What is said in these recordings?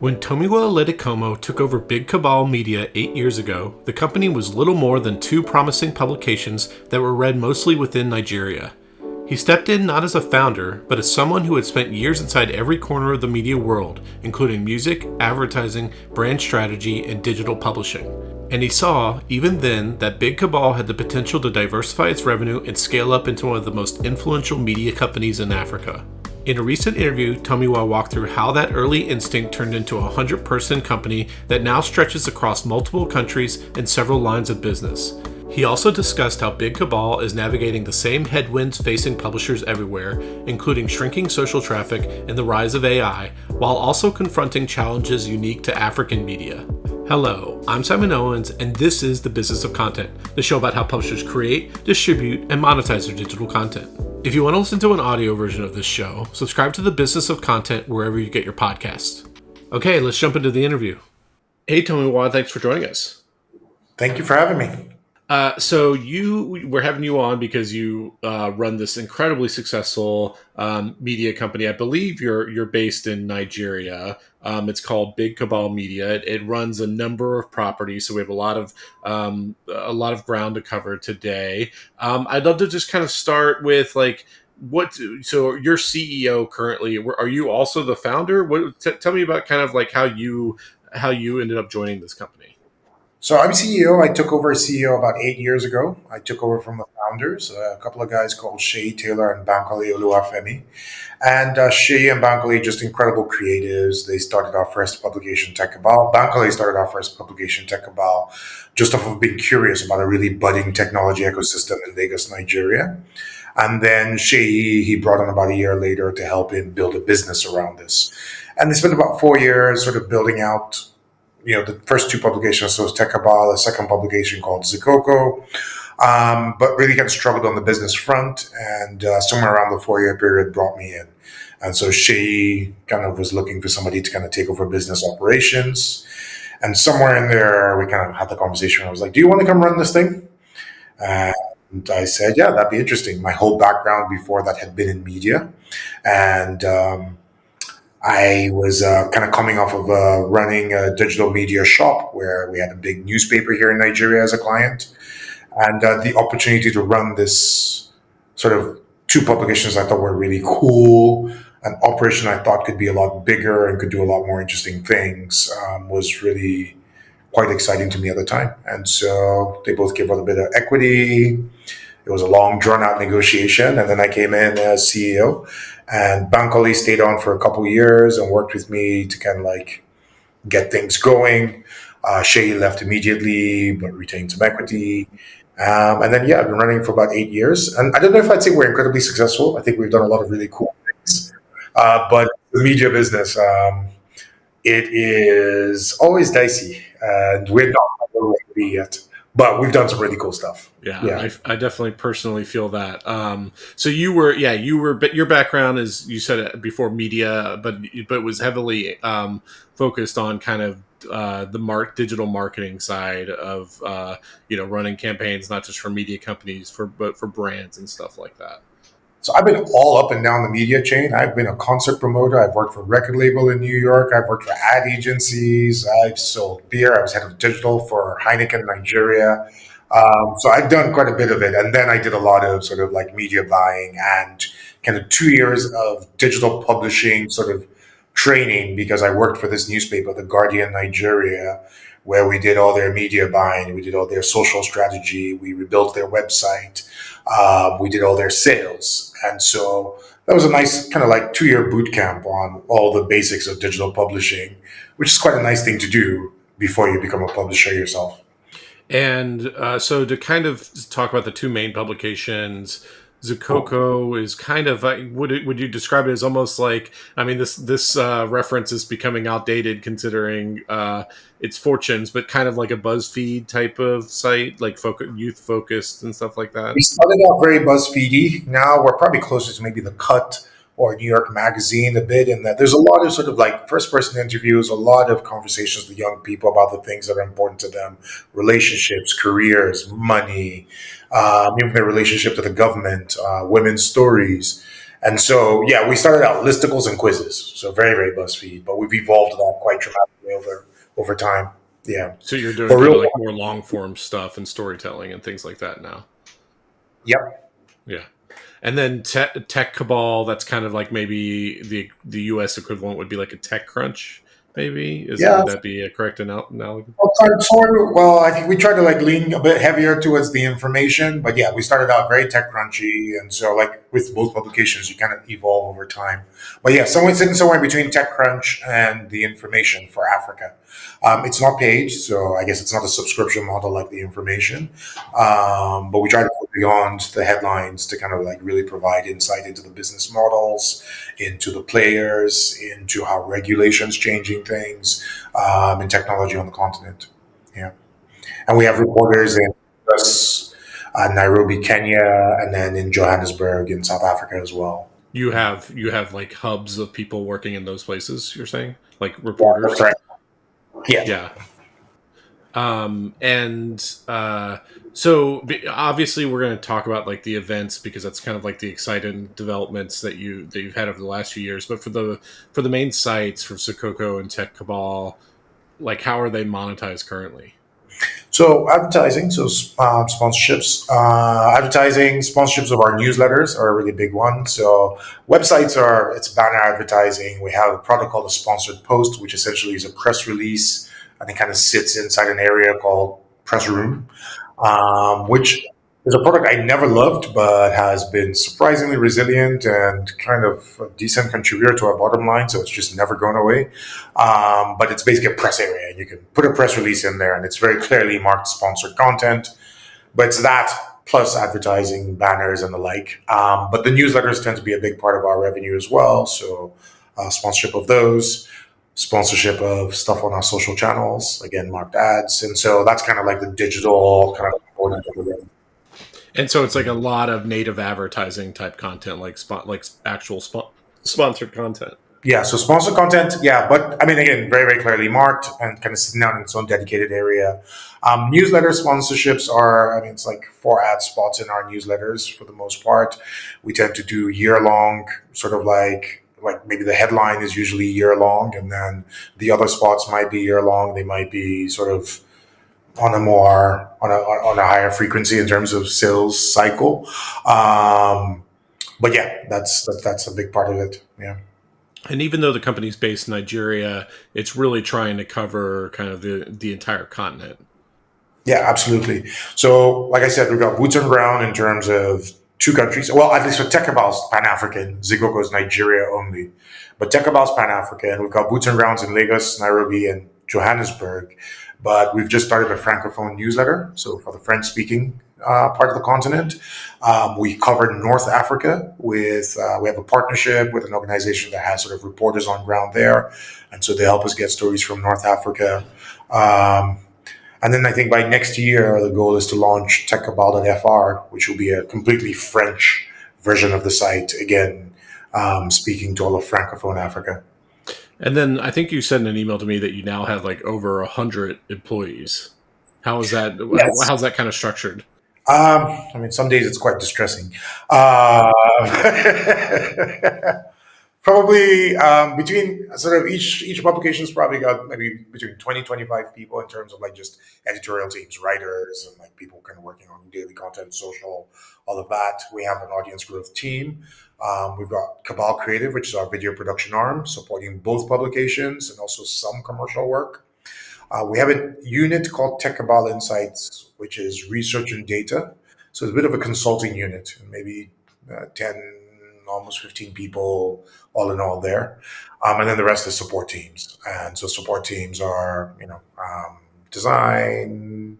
When Tomiwa Aladekomo took over Big Cabal Media 8 years ago, the company was little more than two promising publications that were read mostly within Nigeria. He stepped in not as a founder, but as someone who had spent years inside every corner of the media world, including music, advertising, brand strategy, and digital publishing. And he saw, even then, that Big Cabal had the potential to diversify its revenue and scale up into one of the most influential media companies in Africa. In a recent interview, Tomiwa walked through how that early instinct turned into a 100-person company that now stretches across multiple countries and several lines of business. He also discussed how Big Cabal is navigating the same headwinds facing publishers everywhere, including shrinking social traffic and the rise of AI, while also confronting challenges unique to African media. Hello, I'm Simon Owens, and this is The Business of Content, the show about how publishers create, distribute, and monetize their digital content. If you want to listen to an audio version of this show, subscribe to The Business of Content wherever you get your podcasts. Okay, let's jump into the interview. Hey, Tomiwa, thanks for joining us. Thank you for having me. So we're having you on because you run this incredibly successful media company. I believe you're based in Nigeria. It's called Big Cabal Media. It runs a number of properties, so we have a lot of ground to cover today. I'd love to just kind of start with so you're CEO currently. Are you also the founder? Tell me about kind of like how you ended up joining this company. So I'm CEO. I took over as CEO about 8 years ago. I took over from the founders, a couple of guys called Shay Taylor and Bankole Oluwafemi. And Shay and Bankole, just incredible creatives. They started our first publication, Tech Cabal. Bankole started our first publication, Tech Cabal, just off of being curious about a really budding technology ecosystem in Lagos, Nigeria. And then Shay, he brought on about a year later to help him build a business around this. And they spent about 4 years sort of building out the first two publications. So it was Tekabal, a second publication called Zikoko, but really kind of struggled on the business front. And somewhere around the 4 year period brought me in. And so she kind of was looking for somebody to kind of take over business operations. And somewhere in there, we kind of had the conversation. I was like, "Do you want to come run this thing?" And I said, "Yeah, that'd be interesting." My whole background before that had been in media. And I was kind of coming off of running a digital media shop where we had a big newspaper here in Nigeria as a client. And the opportunity to run this sort of two publications I thought were really cool, an operation I thought could be a lot bigger and could do a lot more interesting things was really quite exciting to me at the time. And so they both gave out a bit of equity. It was a long, drawn out negotiation. And then I came in as CEO. And Bankole stayed on for a couple of years and worked with me to kind of like get things going. Shay left immediately, but retained some equity. And then, yeah, I've been running for about 8 years. And I don't know if I'd say we're incredibly successful. I think we've done a lot of really cool things. But the media business, it is always dicey. And we're not where we want to be yet. But we've done some really cool stuff. Yeah. I definitely personally feel that. So but your background is, you said it before, media, but was heavily focused on kind of the digital marketing side of running campaigns, not just for media companies, but for brands and stuff like that. So I've been all up and down the media chain. I've been a concert promoter. I've worked for a record label in New York. I've worked for ad agencies. I've sold beer. I was head of digital for Heineken Nigeria. So I've done quite a bit of it. And then I did a lot of sort of like media buying and kind of 2 years of digital publishing sort of training because I worked for this newspaper, The Guardian Nigeria, where we did all their media buying, we did all their social strategy, we rebuilt their website, we did all their sales. And so that was a nice kind of like 2 year boot camp on all the basics of digital publishing, which is quite a nice thing to do before you become a publisher yourself. And so to kind of talk about the two main publications, Zukoko is kind of would you describe it as almost like, I mean, this reference is becoming outdated considering its fortunes, but kind of like a BuzzFeed type of site, like youth focused and stuff like that. We started out very BuzzFeedy. Now we're probably closer to maybe The Cut or New York Magazine a bit, in that there's a lot of sort of like first person interviews, a lot of conversations with young people about the things that are important to them: relationships, careers, money, even their relationship to the government, women's stories. And so, yeah, we started out listicles and quizzes, so very, very BuzzFeed, but we've evolved that quite dramatically over time. Yeah, So you're doing but kind real, of like more long form stuff and storytelling and things like that now. yep, Yeah. And then Tech Cabal, that's kind of like maybe the US equivalent would be like a Tech Crunch, maybe. yeah. Would that be a correct analogy? Well, I think we tried to like lean a bit heavier towards the information, but yeah, we started out very tech crunchy, and so like with both publications, you kind of evolve over time. But yeah, somewhere sitting somewhere between TechCrunch and the information for Africa. It's not paid, so I guess it's not a subscription model like the information. But we try to go beyond the headlines to kind of like really provide insight into the business models, into the players, into how regulations changing things, and technology on the continent. Yeah, and we have reporters in US, Nairobi, Kenya, and then in Johannesburg in South Africa as well. You have like hubs of people working in those places, you're saying? Like Yeah, that's reporters? right. Yeah. Yeah. And so obviously we're going to talk about like the events because that's kind of like the exciting developments that you've had over the last few years. But for the main sites for Sokoko and Tech Cabal, like how are they monetized currently? So advertising, sponsorships, sponsorships of our newsletters are a really big one. So websites are it's banner advertising. We have a product called a sponsored post, which essentially is a press release, and it kind of sits inside an area called press room, which is a product I never loved, but has been surprisingly resilient and kind of a decent contributor to our bottom line. So it's just never gone away. But it's basically a press area. You can put a press release in there, and it's very clearly marked sponsored content. But it's that plus advertising, banners, and the like. But the newsletters tend to be a big part of our revenue as well. So sponsorship of those, sponsorship of stuff on our social channels, again marked ads, and so that's kind of like the digital kind of component of it. And so it's like a lot of native advertising type content, like actual sponsored content. Yeah, so sponsored content, yeah, but I mean, again, very, very clearly marked and kind of sitting down in its own dedicated area. Newsletter sponsorships are, I mean, it's like 4 ad spots in our newsletters for the most part. We tend to do year long, sort of like maybe the headline is usually year long, and then the other spots might be year long. They might be sort of on a higher frequency in terms of sales cycle. But yeah, that's a big part of it. Yeah. And even though the company's based in Nigeria, it's really trying to cover kind of the entire continent. Yeah, absolutely. So, like I said, we've got boots on ground in terms of 2 countries. Well, at least for Techabal's Pan African, Zigoko is Nigeria only. But Techabal's Pan African, we've got boots on grounds in Lagos, Nairobi, and Johannesburg. But we've just started a francophone newsletter. So, for the French speaking part of the continent, we cover North Africa with, we have a partnership with an organization that has sort of reporters on ground there. And so they help us get stories from North Africa. Um, and then I think by next year, the goal is to launch techcabal.fr, which will be a completely French version of the site, again, speaking to all of Francophone Africa. And then I think you sent an email to me that you now have like over 100 employees. How is that? Yes. How's that kind of structured? I mean, some days it's quite distressing. Uh, Probably between sort of each publication's probably got maybe between 20 25 people in terms of like just editorial teams, writers, and like people kind of working on daily content, social, all of that. We have an audience growth team. We've got Cabal Creative, which is our video production arm, supporting both publications and also some commercial work. We have a unit called Tech Cabal Insights, which is research and data. So it's a bit of a consulting unit, maybe 10, almost 15 people all in all there. And then the rest is support teams. And so support teams are, design,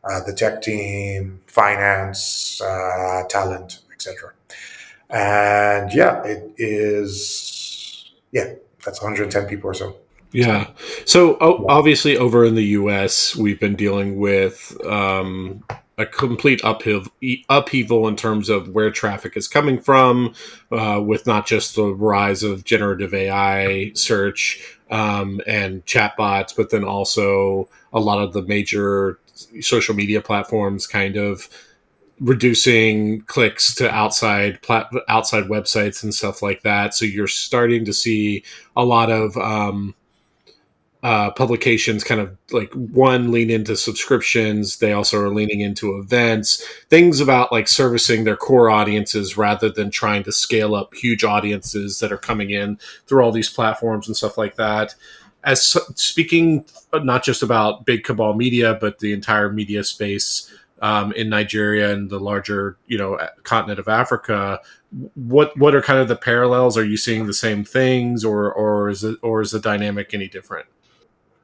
the tech team, finance, talent, etc. And yeah, it is, yeah, that's 110 people or so. Yeah. So Yeah. obviously, over in the U.S., we've been dealing with a complete upheaval in terms of where traffic is coming from, with not just the rise of generative AI search and chatbots, but then also a lot of the major social media platforms kind of reducing clicks to outside websites and stuff like that. So you're starting to see a lot of publications kind of like one lean into subscriptions. They also are leaning into events, things about like servicing their core audiences rather than trying to scale up huge audiences that are coming in through all these platforms and stuff like that. As speaking not just about Big Cabal Media, but the entire media space in Nigeria and the larger, continent of Africa. What are kind of the parallels? Are you seeing the same things, or is the dynamic any different?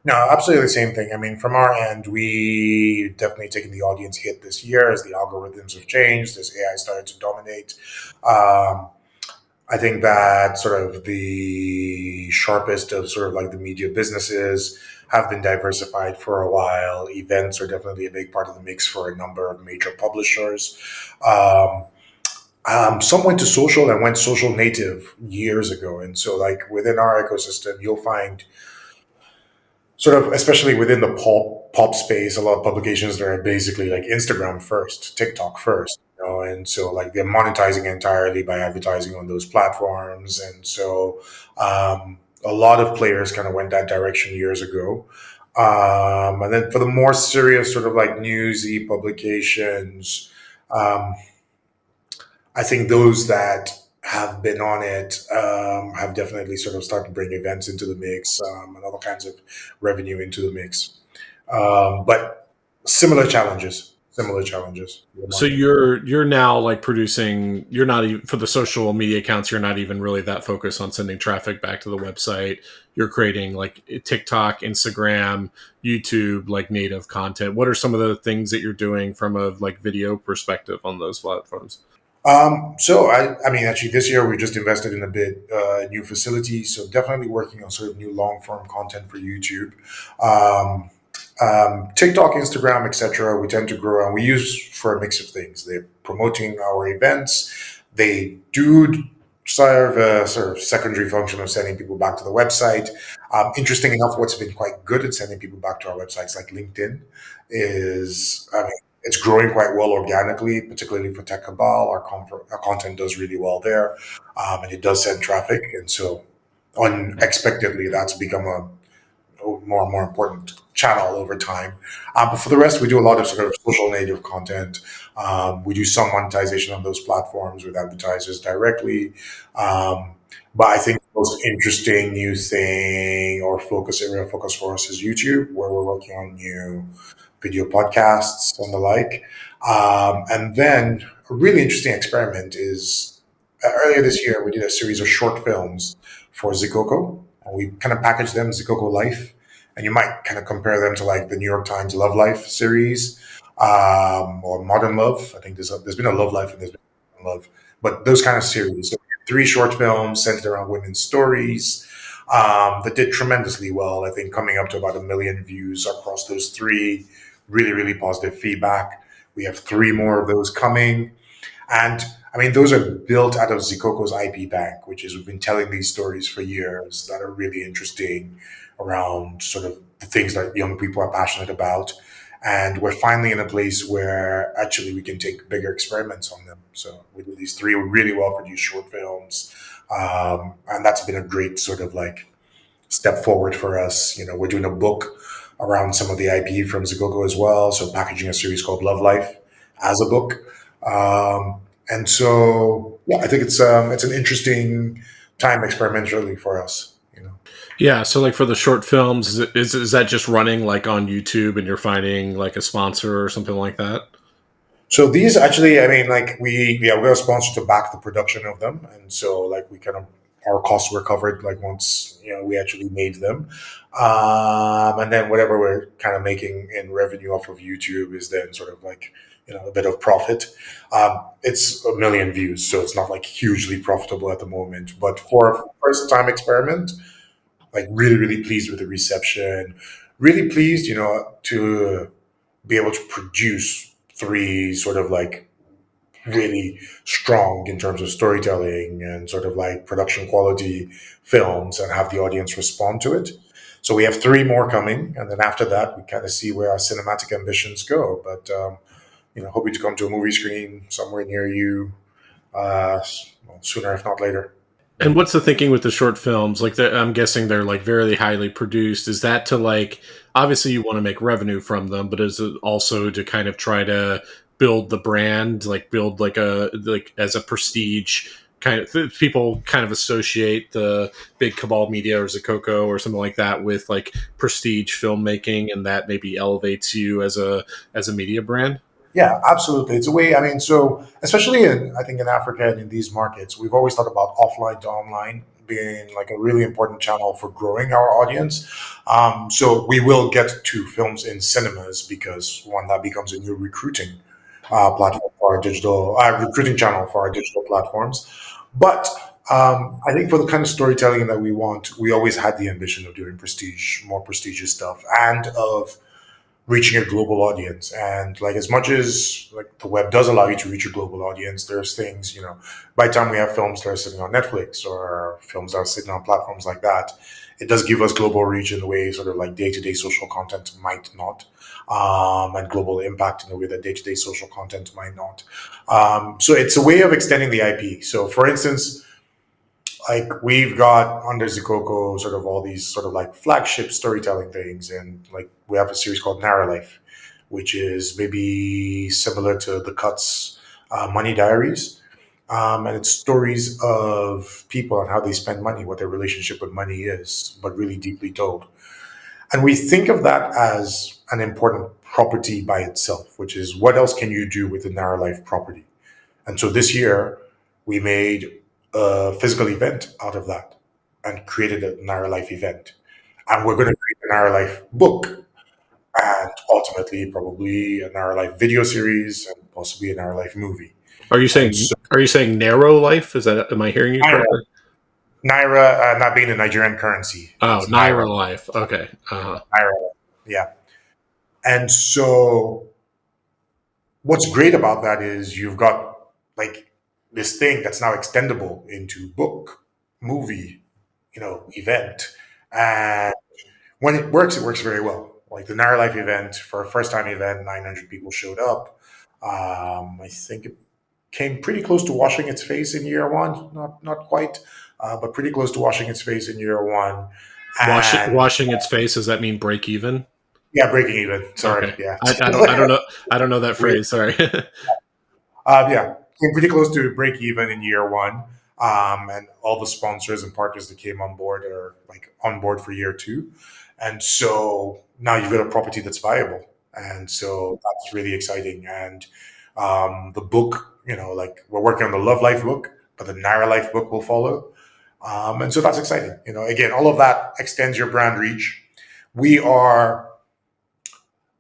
No, absolutely the same thing. I mean, from our end, we definitely taken the audience hit this year as the algorithms have changed, as AI started to dominate. Um, I think that sort of the sharpest of sort of like the media businesses have been diversified for a while. Events are definitely a big part of the mix for a number of major publishers. Um, some went to social and went social native years ago. And so, like within our ecosystem, you'll find sort of, especially within the pop space, a lot of publications that are basically like Instagram first, TikTok first, and so like they're monetizing entirely by advertising on those platforms, and so a lot of players kind of went that direction years ago. And then for the more serious sort of like newsy publications, um, I think those that have been on it have definitely sort of started to bring events into the mix, and other kinds of revenue into the mix. But similar challenges in the So market. you're now like producing. You're not even for the social media accounts. You're not even really that focused on sending traffic back to the website. You're creating like TikTok, Instagram, YouTube, like native content. What are some of the things that you're doing from a like video perspective on those platforms? So I mean, actually, this year we just invested in a bit new facility. So definitely working on sort of new long form content for YouTube. Um, TikTok, Instagram, etc. We tend to grow, and we use for a mix of things. They're promoting our events. They do serve a sort of secondary function of sending people back to the website. Interesting enough, what's been quite good at sending people back to our websites, like LinkedIn, is I mean, it's growing quite well organically, particularly for Tech Cabal. Our content does really well there, and it does send traffic, and so unexpectedly, that's become a more and more important channel over time. But for the rest, we do a lot of sort of social native content. We do some monetization on those platforms with advertisers directly. Um, but I think the most interesting new thing or focus for us is YouTube, where we're working on new video podcasts and the like. And then a really interesting experiment is earlier this year, we did a series of short films for Zikoko. And we kind of packaged them Zikoko Life. And you might kind of compare them to like the New York Times Love Life series, or Modern Love. I think there's been a Love Life and there's been Modern Love, but those kind of series. So three short films centered around women's stories, that did tremendously well. I think coming up to about 1 million views across those three. Really, really positive feedback. We have three more of those coming. And I mean, those are built out of Zikoko's IP bank, which is we've been telling these stories for years that are really interesting around sort of the things that young people are passionate about. And we're finally in a place where actually we can take bigger experiments on them. So we did these three really well produced short films. And that's been a great sort of like step forward for us. We're doing a book around some of the IP from Zigoko as well. So packaging a series called Love Life as a book. And so, yeah, I think it's an interesting time experimentally for us. Yeah, so like for the short films, is that just running like on YouTube and you're finding like a sponsor or something like that? So these actually, I mean, like we're sponsored to back the production of them, and so like we kind of our costs were covered like once we actually made them, and then whatever we're kind of making in revenue off of YouTube is then sort of like a bit of profit. It's 1 million views, so it's not like hugely profitable at the moment, but for a first time experiment, like really really pleased with the reception, really pleased to be able to produce three sort of like really strong in terms of storytelling and sort of like production quality films and have the audience respond to it. So we have three more coming, and then after that, we kind of see where our cinematic ambitions go. But hoping to come to a movie screen somewhere near you, uh, well, sooner if not later. Yeah. And what's the thinking with the short films? Like, I'm guessing they're like very highly produced. Is that to like, obviously you want to make revenue from them, but is it also to kind of try to build the brand, like build like a like as a prestige kind of people kind of associate the Big Cabal Media or Zakoko or something like that with like prestige filmmaking, and that maybe elevates you as a media brand? Yeah, absolutely. It's a way. I mean, so especially in I think in Africa and in these markets, we've always thought about offline to online being like a really important channel for growing our audience. So we will get to films in cinemas because one that becomes a new recruiting platform for our digital recruiting channel for our digital platforms. But I think for the kind of storytelling that we want, we always had the ambition of doing prestige, more prestigious stuff, and of reaching a global audience. And like as much as like the web does allow you to reach a global audience, there's things, by the time we have films that are sitting on Netflix or films that are sitting on platforms like that, it does give us global reach in the way sort of like day-to-day social content might not. And global impact in a way that day-to-day social content might not. So it's a way of extending the IP. So for instance, like we've got under Zikoko sort of all these sort of like flagship storytelling things, and like we have a series called Narrow Life, which is maybe similar to the Cuts Money Diaries, and it's stories of people and how they spend money, what their relationship with money is, but really deeply told. And we think of that as an important property by itself, which is what else can you do with the Narrow Life property? And so this year, we made a physical event out of that and created a Narrow Life event. And we're going to create a Narrow Life book and ultimately probably a Narrow Life video series and possibly a Narrow Life movie. And so Are you saying narrow life? Is that, am I hearing you Naira, correctly? Naira not being the Nigerian currency, Oh, it's Naira. Naira life. Okay. Uh-huh. Naira, yeah. And so what's great about that is you've got like this thing that's now extendable into book, movie, event. And when it works very well. Like the Narrow Life event, for a first time event, 900 people showed up. I think it came pretty close to washing its face in year one. Not quite, but pretty close to washing its face in year one. And Washing its face, does that mean break even? yeah, breaking even. Sorry. Okay. Yeah. I don't know. I don't know that We phrase. Sorry. Yeah, came pretty close to break even in year one. And all the sponsors and partners that came on board are like on board for year two. And so now you've got a property that's viable. And so that's really exciting. And the book, like we're working on the Love Life book, but the Narrow Life book will follow. And so that's exciting. Again, all of that extends your brand reach. We are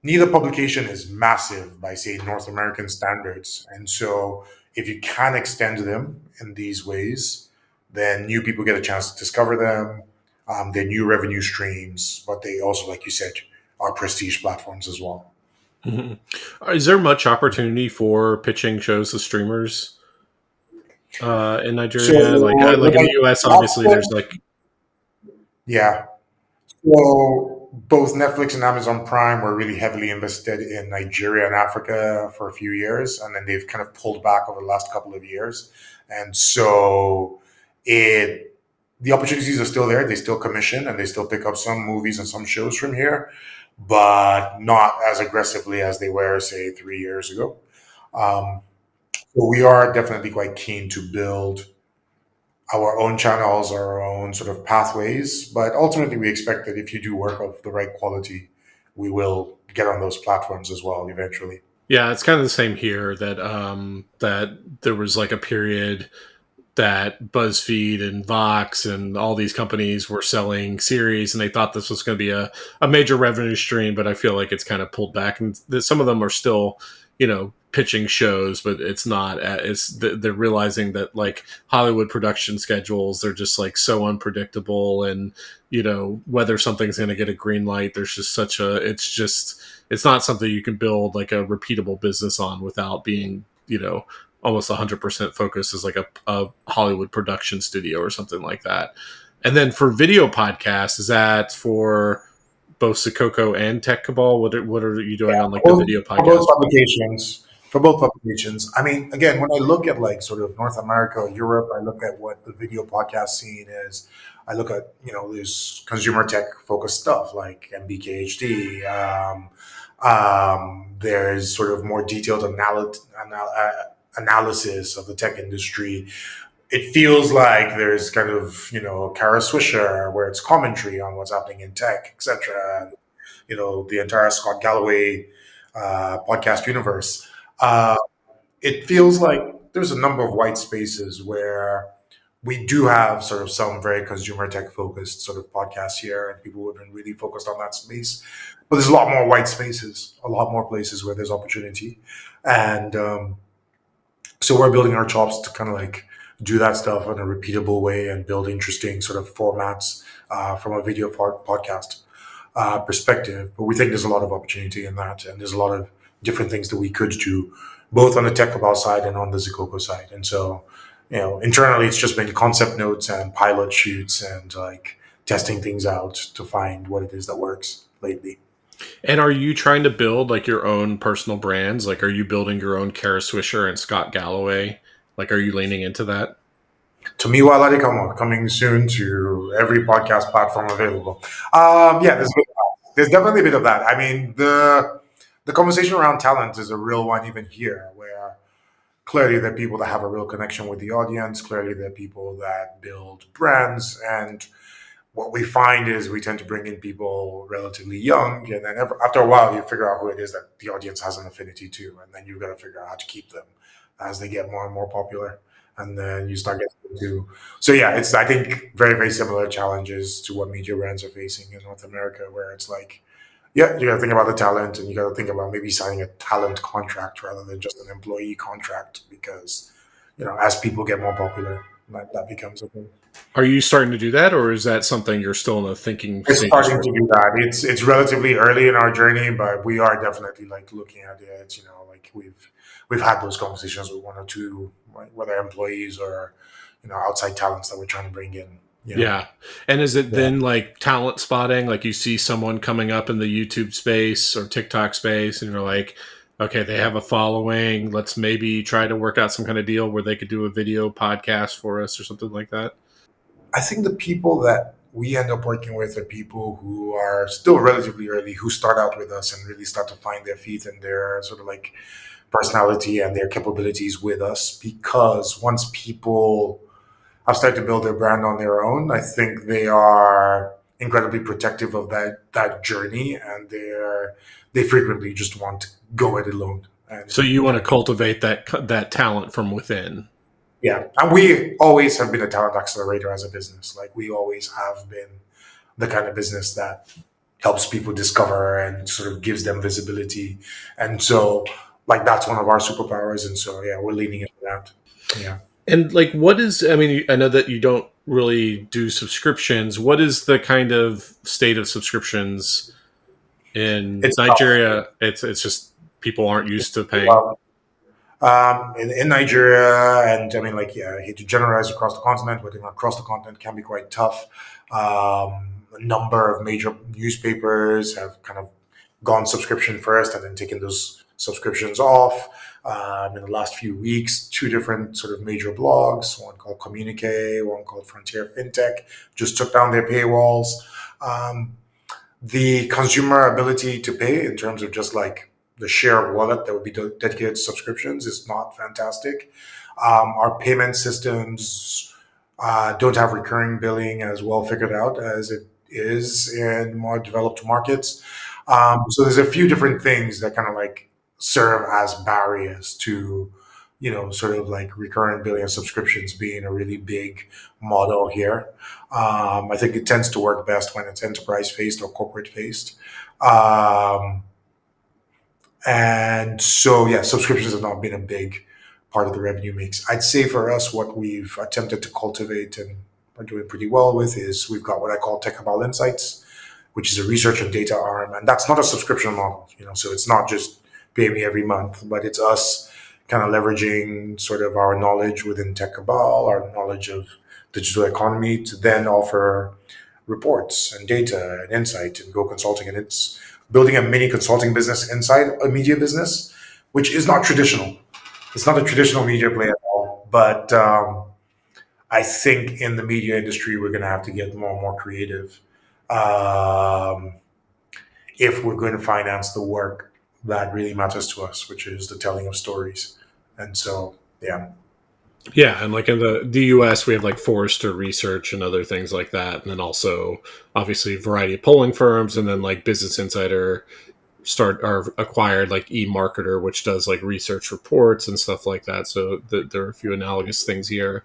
neither publication is massive by say North American standards. And so if you can extend them in these ways, then new people get a chance to discover them. They're new revenue streams, but they also, like you said, are prestige platforms as well. Mhm. Is there much opportunity for pitching shows to streamers in So Nigeria? Like in the US, obviously, there's like yeah. So both Netflix and Amazon Prime were really heavily invested in Nigeria and Africa for a few years, and then they've kind of pulled back over the last couple of years. And so it the opportunities are still there. They still commission and they still pick up some movies and some shows from here, but not as aggressively as they were, say, 3 years ago. Um, so we are definitely quite keen to build our own channels, our own sort of pathways. But ultimately, we expect that if you do work of the right quality, we will get on those platforms as well eventually. yeah, it's kind of the same here that there was like a period that BuzzFeed and Vox and all these companies were selling series, and they thought this was going to be a major revenue stream. But I feel like it's kind of pulled back, and some of them are still, pitching shows, but it's not. They're realizing that like Hollywood production schedules, they're just like so unpredictable, and whether something's going to get a green light. There's just such a. It's not something you can build like a repeatable business on without being almost 100% focused as like a Hollywood production studio or something like that. And then for video podcasts, is that for both Sikoko and Tech Cabal? What are you doing Yeah, on like the both, video for both podcast? publications. for both publications. I mean, again, when I look at like sort of North America or Europe, I look at what the video podcast scene is. I look at, there's consumer tech focused stuff like MBKHD. There's sort of more detailed analysis of the tech industry. It feels like there's kind of, Kara Swisher, where it's commentary on what's happening in tech, etc. The entire Scott Galloway podcast universe. Uh, it feels like there's a number of white spaces where we do have sort of some very consumer tech focused sort of podcasts here, and people have been really focused on that space. But there's a lot more white spaces, a lot more places where there's opportunity, and so we're building our chops to kind of like do that stuff in a repeatable way and build interesting sort of formats from a video podcast perspective. But we think there's a lot of opportunity in that, and there's a lot of different things that we could do, both on the tech Cabal side and on the Zikoko side. And so, internally, it's just been concept notes and pilot shoots and like testing things out to find what it is that works lately. And are you trying to build like your own personal brands? Like, are you building your own Kara Swisher and Scott Galloway? Like, are you leaning into that? Tomiwa Aladekomo coming soon to every podcast platform available. Yeah, there's definitely a bit of that. I mean, the conversation around talent is a real one even here, where clearly there are people that have a real connection with the audience. Clearly there are people that build brands, and what we find is we tend to bring in people relatively young, and then after a while you figure out who it is that the audience has an affinity to, and then you've got to figure out how to keep them as they get more and more popular, and then you start getting to. So yeah, it's, I think, very very similar challenges to what media brands are facing in North America, where it's like, yeah, you got to think about the talent, and you got to think about maybe signing a talent contract rather than just an employee contract, because as people get more popular, that becomes a thing. Are you starting to do that, or is that something you're still in the thinking We're stages starting for? to do that. It's relatively early in our journey, but we are definitely like looking at it. Like we've had those conversations with one or two, like, whether employees or outside talents that we're trying to bring in. Yeah. And is it Yeah. then like talent spotting? Like you see someone coming up in the YouTube space or TikTok space and you're like, okay, they have a following. Let's maybe try to work out some kind of deal where they could do a video podcast for us or something like that. I think the people that we end up working with are people who are still relatively early, who start out with us and really start to find their feet and their sort of like personality and their capabilities with us. Because once people have started to build their brand on their own, I think they are incredibly protective of that journey, and they frequently just want to go it alone. So And you want to cultivate that talent from within. yeah, and we always have been a talent accelerator as a business. Like we always have been the kind of business that helps people discover and sort of gives them visibility. And so, like, that's one of our superpowers. And so, yeah, we're leaning into that. Yeah. And like, what is? I mean, I know that you don't really do subscriptions. What is the kind of state of subscriptions in It's tough. Nigeria? It's just people aren't used to paying. Well, in Nigeria, and I mean, like, yeah, I hate to generalize across the continent, but across the continent can be quite tough. A number of major newspapers have kind of gone subscription first and then taken those subscriptions off. In the last few weeks, two different sort of major blogs, one called Communique, one called Frontier FinTech, just took down their paywalls. Um, the consumer ability to pay in terms of just like the share of wallet that would be dedicated to subscriptions is not fantastic. Our payment systems don't have recurring billing as well figured out as it is in more developed markets. So there's a few different things that kind of like serve as barriers to, sort of like recurring billing and subscriptions being a really big model here. I think it tends to work best when it's enterprise faced or corporate faced. Um, and so, yeah, subscriptions have not been a big part of the revenue mix. I'd say for us, what we've attempted to cultivate and are doing pretty well with is we've got what I call Tech Cabal Insights, which is a research and data arm. And that's not a subscription model, so it's not just pay me every month, but it's us kind of leveraging sort of our knowledge within Tech Cabal, our knowledge of digital economy to then offer reports and data and insight and go consulting. And it's building a mini consulting business inside a media business which is not traditional. It's not a traditional media play at all. But I think in the media industry, we're going to have to get more and more creative um, if we're going to finance the work that really matters to us, which is the telling of stories. And so, yeah. Yeah, and like in the US, we have like Forrester Research and other things like that, and then also obviously a variety of polling firms, and then like Business Insider start are acquired like eMarketer, which does like research reports and stuff like that. So there are a few analogous things here.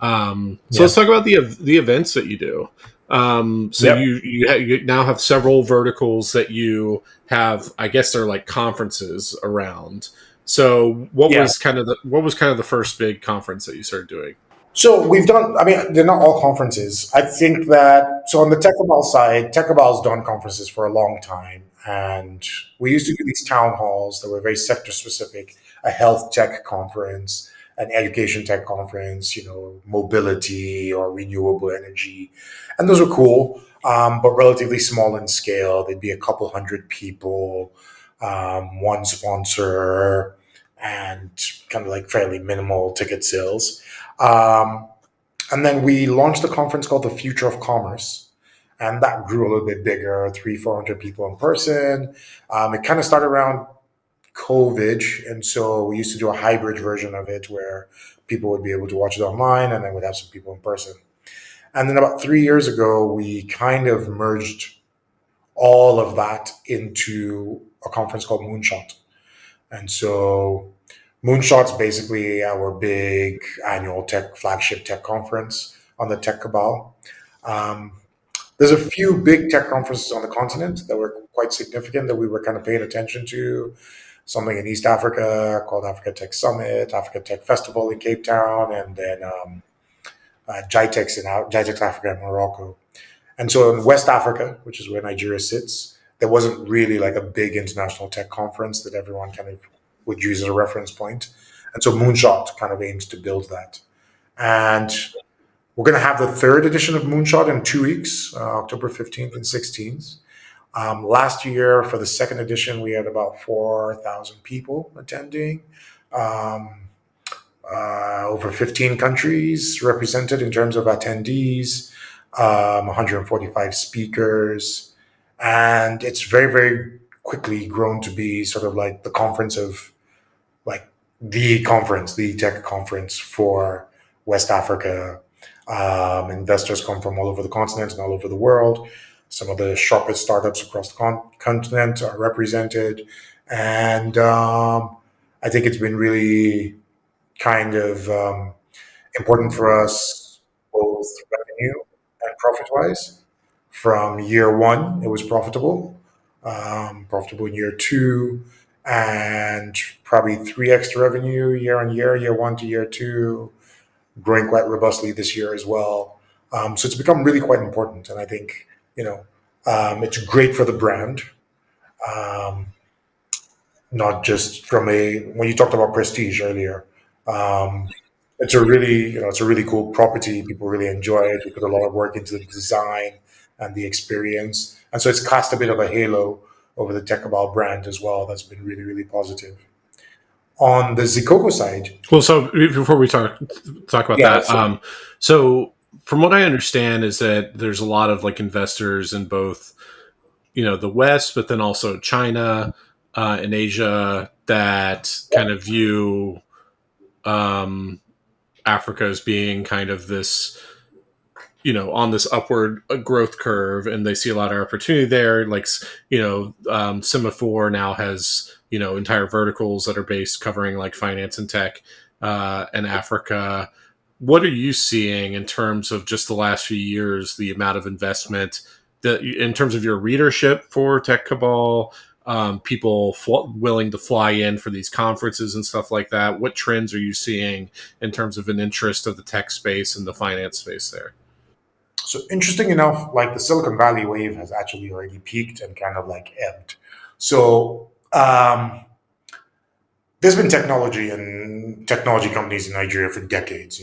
So let's Yeah. talk about the events that you do. So Yep. you now have several verticals that you have. I guess they're like conferences around. So Yeah. what was kind of the first big conference that you started doing? So we've done, I mean, they're not all conferences. I think that, so on the Techabal side, Techabal has done conferences for a long time. And we used to do these town halls that were very sector specific, a health tech conference, an education tech conference, mobility or renewable energy. And those were cool, but relatively small in scale. There'd be a couple hundred people, one sponsor, and kind of like fairly minimal ticket sales. Um, and then we launched a conference called the Future of Commerce. And that grew a little bit bigger, 400 people in person. It kind of started around COVID. And so we used to do a hybrid version of it where people would be able to watch it online and then we'd have some people in person. And then about 3 years ago, we kind of merged all of that into a conference called Moonshot. And so Moonshot's basically our big annual tech flagship tech conference on the Tech Cabal. Um, there's a few big tech conferences on the continent that were quite significant that we were kind of paying attention to. Something in East Africa called Africa Tech Summit, Africa Tech Festival in Cape Town, and then GITEX Africa in Morocco. And so in West Africa, which is where Nigeria sits, there wasn't really like a big international tech conference that everyone kind of would use as a reference point. And so Moonshot kind of aims to build that. And we're going to have the third edition of Moonshot in 2 weeks, October 15th and 16th. Last year, for the second edition, we had about 4,000 people attending. Um, over 15 countries represented in terms of attendees, 145 speakers. And it's very, very quickly grown to be sort of like the conference of like the conference, the tech conference for West Africa. Investors come from all over the continent and all over the world. Some of the sharpest startups across the continent are represented. And I think it's been really kind of important for us, both revenue and profit wise. From year one, it was profitable in year two, and probably 3x revenue year on year one to year two, growing quite robustly this year as well. So it's become really quite important. And I think, it's great for the brand. Um, Not just from when you talked about prestige earlier. Um, it's a really cool property. People really enjoy it. We put a lot of work into the design and the experience, and so it's cast a bit of a halo over the Techabal brand as well. That's been really, really positive. On the Zikoko side, Well, so before we talk about yeah, that, so from what I understand is that there's a lot of like investors in both, the West, but then also China and Asia that kind of view um, Africa as being kind of this, on this upward growth curve, and they see a lot of opportunity there. Like, Semaphore now has, entire verticals that are based covering like finance and tech and Africa. What are you seeing in terms of just the last few years, the amount of investment that in terms of your readership for Tech Cabal, people willing to fly in for these conferences and stuff like that? What trends are you seeing in terms of an interest of the tech space and the finance space there? so interesting enough, like the Silicon Valley wave has actually already peaked and kind of like ebbed. So there's been technology and technology companies in Nigeria for decades.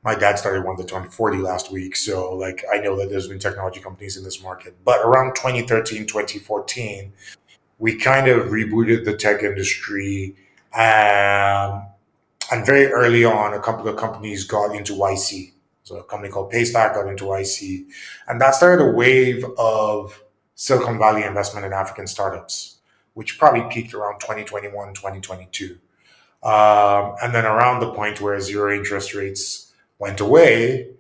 My dad started one that turned 40 last week. So, I know that there's been technology companies in this market. But around 2013, 2014, we kind of rebooted the tech industry. Um, and very early on, a couple of companies got into YC. So a company called Paystack got into YC. And that started a wave of Silicon Valley investment in African startups, which probably peaked around 2021, 2022. And then around the point where zero interest rates went away,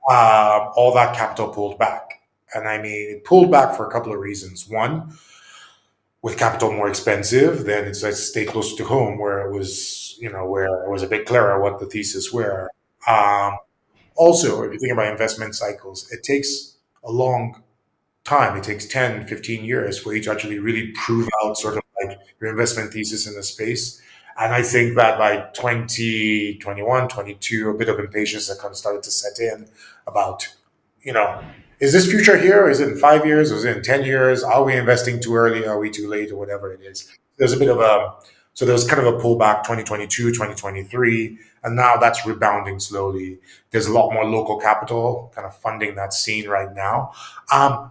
all that capital pulled back. And I mean, it pulled back for a couple of reasons. One, with capital more expensive, then it's like stay close to home where it was, where it was a bit clearer what the thesis were. Um, Also, if you think about investment cycles, it takes a long time. It takes 10, 15 years for you to actually really prove out sort of like your investment thesis in the space. And I think that by 2021, 22, a bit of impatience that kind of started to set in about, you know, is this future here? Is it in 5 years? Is it in 10 years? Are we investing too early? Are we too late? Or whatever it is. There's a bit of a, so there was kind of a pullback 2022, 2023, and now that's rebounding slowly. There's a lot more local capital kind of funding that scene right now.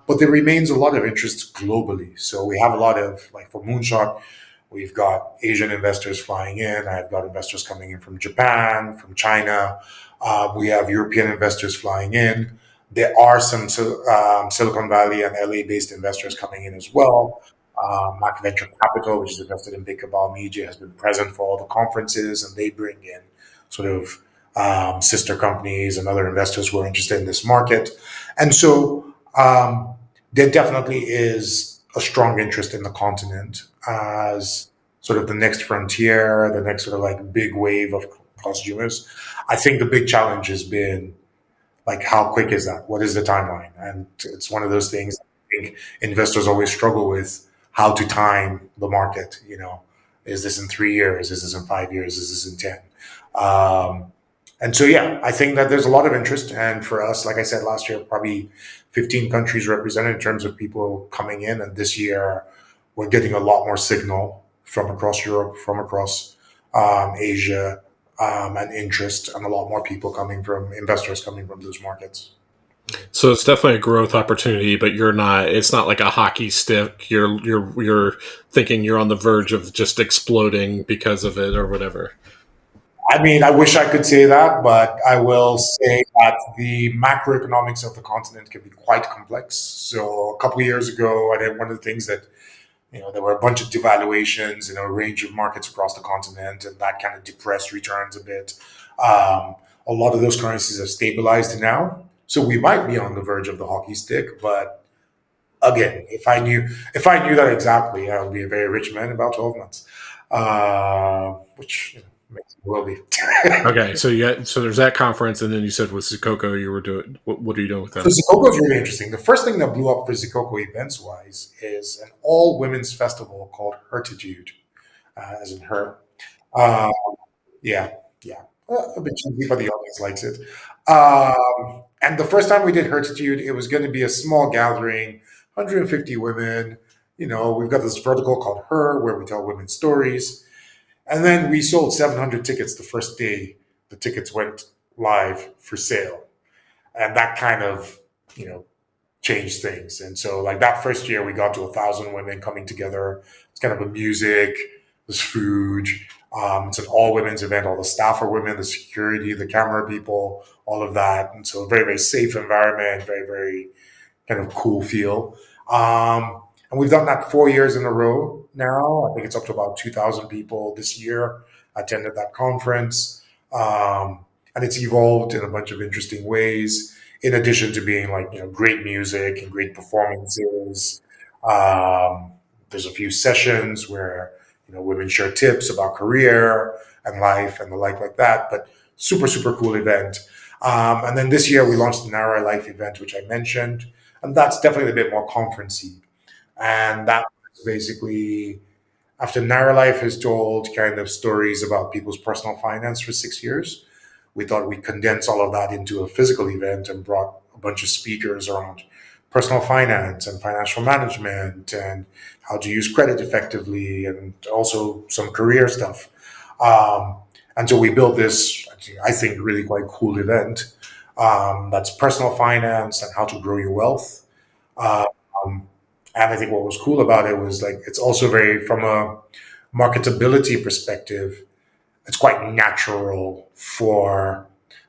But there remains a lot of interest globally. So we have a lot of, like for Moonshot, we've got Asian investors flying in. I've got investors coming in from Japan, from China. We have European investors flying in. There are some Silicon Valley and LA based investors coming in as well. Mac Venture Capital, which is invested in Big Cabal Media, has been present for all the conferences, and they bring in sort of sister companies and other investors who are interested in this market. And so there definitely is a strong interest in the continent as sort of the next frontier, the next sort of like big wave of consumers. I think the big challenge has been like how quick is that? What is the timeline? And it's one of those things I think investors always struggle with how to time the market. Is this in 3 years? Is this in 5 years? Is this in 10? And so, yeah, I think that there's a lot of interest. And for us, like I said, last year, probably 15 countries represented in terms of people coming in. And this year, we're getting a lot more signal from across Europe, from across Asia, and interest, and a lot more people coming from investors coming from those markets. So it's definitely a growth opportunity, but you're not. It's not like a hockey stick. You're thinking you're on the verge of just exploding because of it or whatever. I mean, I wish I could say that, but I will say that the macroeconomics of the continent can be quite complex. So a couple of years ago, I did one of the things that there were a bunch of devaluations in a range of markets across the continent, and that kind of depressed returns a bit. A lot of those currencies have stabilized now, so we might be on the verge of the hockey stick. But again, if I knew that exactly, I would be a very rich man in about 12 months, which makes me will be. Okay, so there's that conference, and then you said with Sikoko you were doing. What are you doing with So them? Zikoko is really interesting. The first thing that blew up for Zikoko events wise is an all women's festival called Hertitude, as in her. Uh, Yeah, yeah. A bit cheesy, but the audience likes it. And the first time we did Hertitude, it was going to be a small gathering, 150 women. We've got this vertical called Her, where we tell women's stories. And then we sold 700 tickets the first day the tickets went live for sale. And that kind of, you know, change things. And so, like that first year, we got to 1,000 women coming together. It's kind of a music, there's food. It's an all women's event. All the staff are women, the security, the camera people, all of that. And so, a very, very safe environment, very, very kind of cool feel. And we've done that 4 years in a row now. I think it's up to about 2,000 people this year attended that conference. And it's evolved in a bunch of interesting ways, in addition to being like, great music and great performances. Um, there's a few sessions where, women share tips about career and life and the like that. But super, super cool event. And then this year we launched the Narrow Life event, which I mentioned, and that's definitely a bit more conferencey. And that was basically after Narrow Life has told kind of stories about people's personal finance for 6 years. We thought we'd condense all of that into a physical event and brought a bunch of speakers around personal finance and financial management and how to use credit effectively and also some career stuff. Um, and so we built this, I think, really quite cool event that's personal finance and how to grow your wealth. Um, And I think what was cool about it was like it's also very from a marketability perspective, it's quite natural for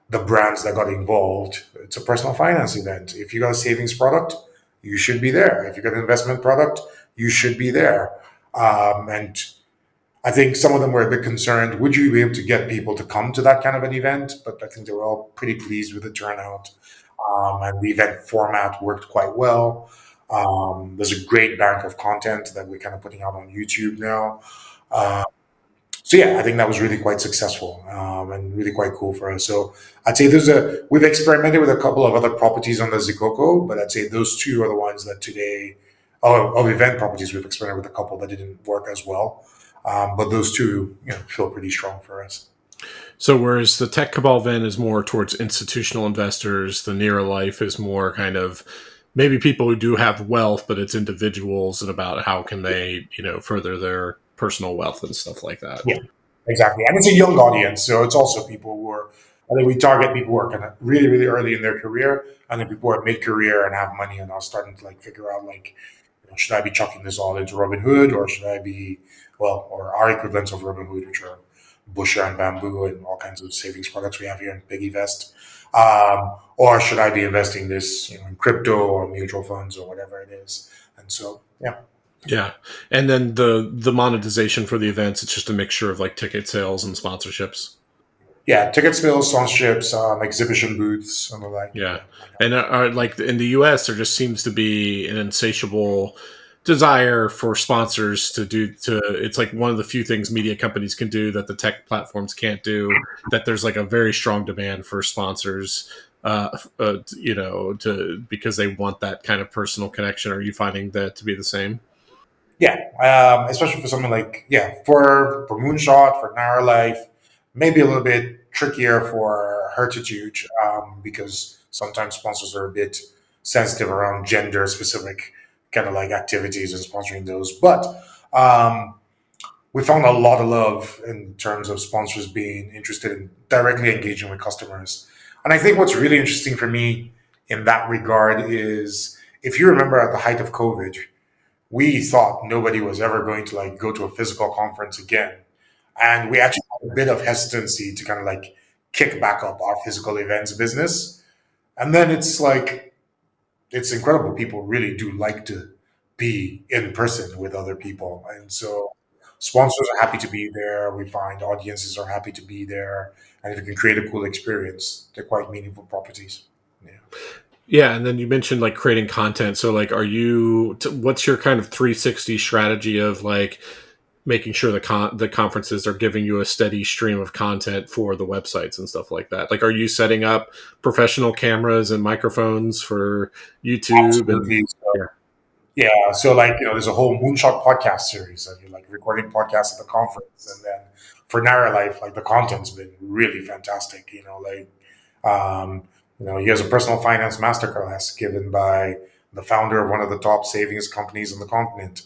the brands that got involved. It's a personal finance event. If you got a savings product, you should be there. If you got an investment product, you should be there. And I think some of them were a bit concerned. Would you be able to get people to come to that kind of an event? But I think they were all pretty pleased with the turnout. And the event format worked quite well. There's a great bank of content that we're kind of putting out on YouTube now. Uh, so yeah, I think that was really quite successful and really quite cool for us. So I'd say we've experimented with a couple of other properties on the Zikoko, but I'd say those two are the ones that today, of event properties, we've experimented with a couple that didn't work as well. But those two, feel pretty strong for us. So whereas the Tech Cabal event is more towards institutional investors, the Near Life is more kind of maybe people who do have wealth, but it's individuals and about how can they, further their personal wealth and stuff like that. Yeah, exactly. And it's a young audience, so it's also people who are. I think we target people who are kind of really, really early in their career, and then people who are mid-career and have money and are starting to like figure out like, should I be chucking this all into Robinhood, or should I be or our equivalents of Robinhood, which are Busher and Bamboo and all kinds of savings products we have here in PiggyVest, or should I be investing this in crypto or mutual funds or whatever it is? And so, yeah. Yeah. And then the monetization for the events, it's just a mixture of like ticket sales and sponsorships. Yeah, ticket sales, sponsorships, exhibition booths, and the like. Yeah. Yeah, like that. And like in the US, there just seems to be an insatiable desire for sponsors it's like one of the few things media companies can do that the tech platforms can't do, that there's like a very strong demand for sponsors, because they want that kind of personal connection. Are you finding that to be the same? Yeah, especially for something like for Moonshot, for Narrow Life, maybe a little bit trickier for Hertitude because sometimes sponsors are a bit sensitive around gender specific kind of like activities and sponsoring those. But um, we found a lot of love in terms of sponsors being interested in directly engaging with customers. And I think what's really interesting for me in that regard is if you remember at the height of COVID, we thought nobody was ever going to like go to a physical conference again. And we actually had a bit of hesitancy to kind of like kick back up our physical events business. And then it's like, it's incredible. People really do like to be in person with other people. And so sponsors are happy to be there. We find audiences are happy to be there. And if you can create a cool experience, they're quite meaningful properties. Yeah. Yeah, and then you mentioned like creating content. So like, what's your kind of 360 strategy of like making sure the conferences are giving you a steady stream of content for the websites and stuff like that? Like, are you setting up professional cameras and microphones for YouTube and Absolutely. So yeah, yeah, so like there's a whole Moonshot podcast series, and you're like recording podcasts at the conference, and then for Narrow Life, like the content's been really fantastic. Here's a personal finance masterclass given by the founder of one of the top savings companies on the continent,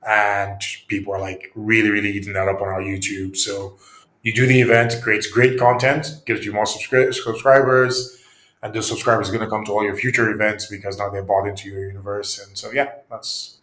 and people are like really, really eating that up on our YouTube. So you do the event, it creates great content, gives you more subscribers, and those subscribers are going to come to all your future events because now they're bought into your universe. And so yeah, that's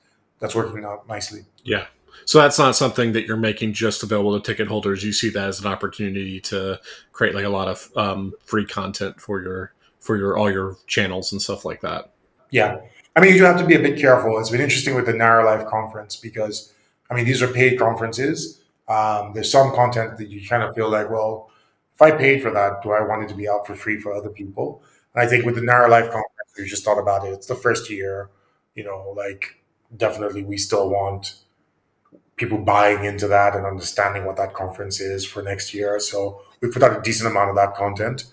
working out nicely. yeah. So that's not something that you're making just available to ticket holders. You see that as an opportunity to create like a lot of free content for your all your channels and stuff like that. Yeah, I mean you do have to be a bit careful. It's been interesting with the Narrow Life conference because I mean these are paid conferences. There's some content that you kind of feel like, well, if I paid for that, do I want it to be out for free for other people? And I think with the Narrow Life conference, we just thought about it. It's the first year, like definitely we still want people buying into that and understanding what that conference is for next year. So we put out a decent amount of that content.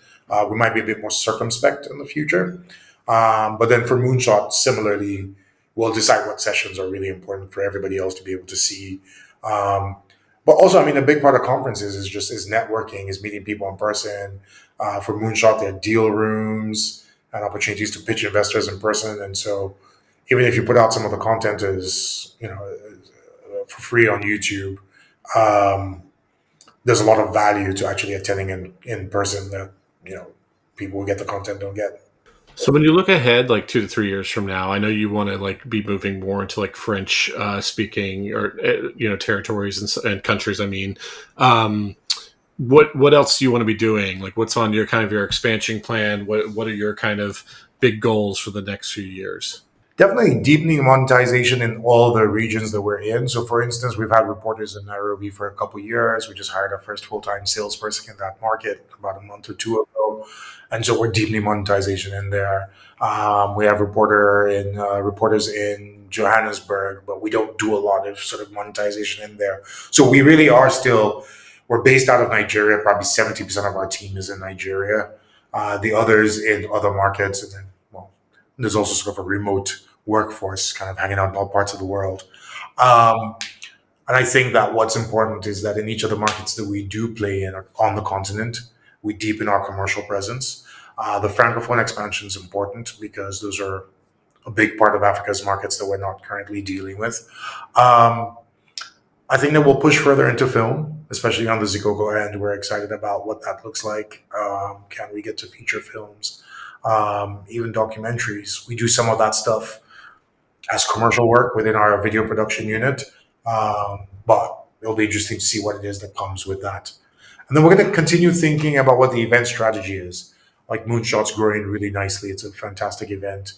We might be a bit more circumspect in the future. But then for Moonshot, similarly, we'll decide what sessions are really important for everybody else to be able to see. Um, but also, I mean, a big part of conferences is networking, is meeting people in person. For Moonshot, there are deal rooms and opportunities to pitch investors in person. And so, even if you put out some of the content as for free on YouTube, um, there's a lot of value to actually attending in person that you know people who get the content don't get. So when you look ahead, like 2 to 3 years from now, I know you want to like be moving more into like French speaking or territories and countries. I mean, um, what else do you want to be doing? Like, what's on your kind of your expansion plan? What are your kind of big goals for the next few years? Definitely deepening monetization in all the regions that we're in. So, for instance, we've had reporters in Nairobi for a couple of years. We just hired our first full time salesperson in that market about a month or two ago, and so we're deepening monetization in there. We have reporters in Johannesburg, but we don't do a lot of sort of monetization in there. So we really are still we're based out of Nigeria. Probably 70% of our team is in Nigeria. The others in other markets, and then well, there's also sort of a remote workforce kind of hanging out in all parts of the world. Um, and I think that what's important is that in each of the markets that we do play in on the continent, we deepen our commercial presence. The francophone expansion is important because those are a big part of Africa's markets that we're not currently dealing with. Um, I think that we'll push further into film, especially on the Zikoko end. We're excited about what that looks like. Can we get to feature films, even documentaries? We do some of that stuff as commercial work within our video production unit. But it'll be interesting to see what it is that comes with that. And then we're going to continue thinking about what the event strategy is. Like Moonshot's growing really nicely. It's a fantastic event.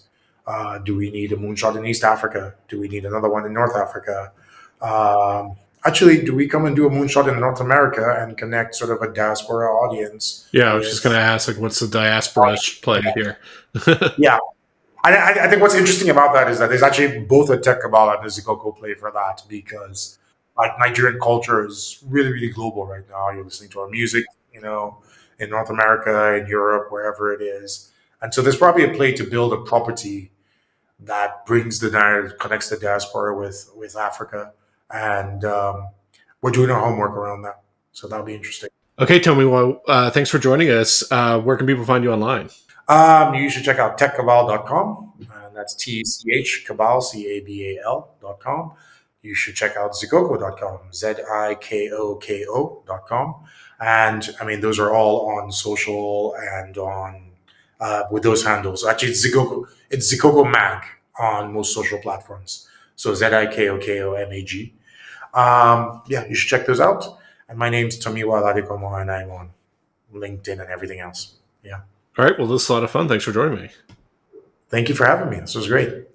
Do we need a Moonshot in East Africa? Do we need another one in North Africa? Actually, do we come and do a Moonshot in North America and connect sort of a diaspora audience Yeah, I was just going with to ask, like, what's the diaspora play here? yeah, I think what's interesting about that is that there's actually both a tech cabal and a Zikoko play for that because like Nigerian culture is really, really global right now. You're listening to our music, in North America, in Europe, wherever it is. And so there's probably a play to build a property that connects the diaspora with Africa. And we're doing our homework around that. So that'll be interesting. Okay, Tommy. Well, thanks for joining us. Where can people find you online? You should check out techcabal.com. And that's TECH Cabal, CABAL.com. You should check out Zikoko.com, ZIKOKO.com. And I mean, those are all on social and on with those handles. Actually, it's Zikoko Mag on most social platforms. So ZIKOKOMAG. Yeah, you should check those out. And my name's Tomiwa Aladekomo, and I'm on LinkedIn and everything else. Yeah. All right. Well, this is a lot of fun. Thanks for joining me. Thank you for having me. This was great.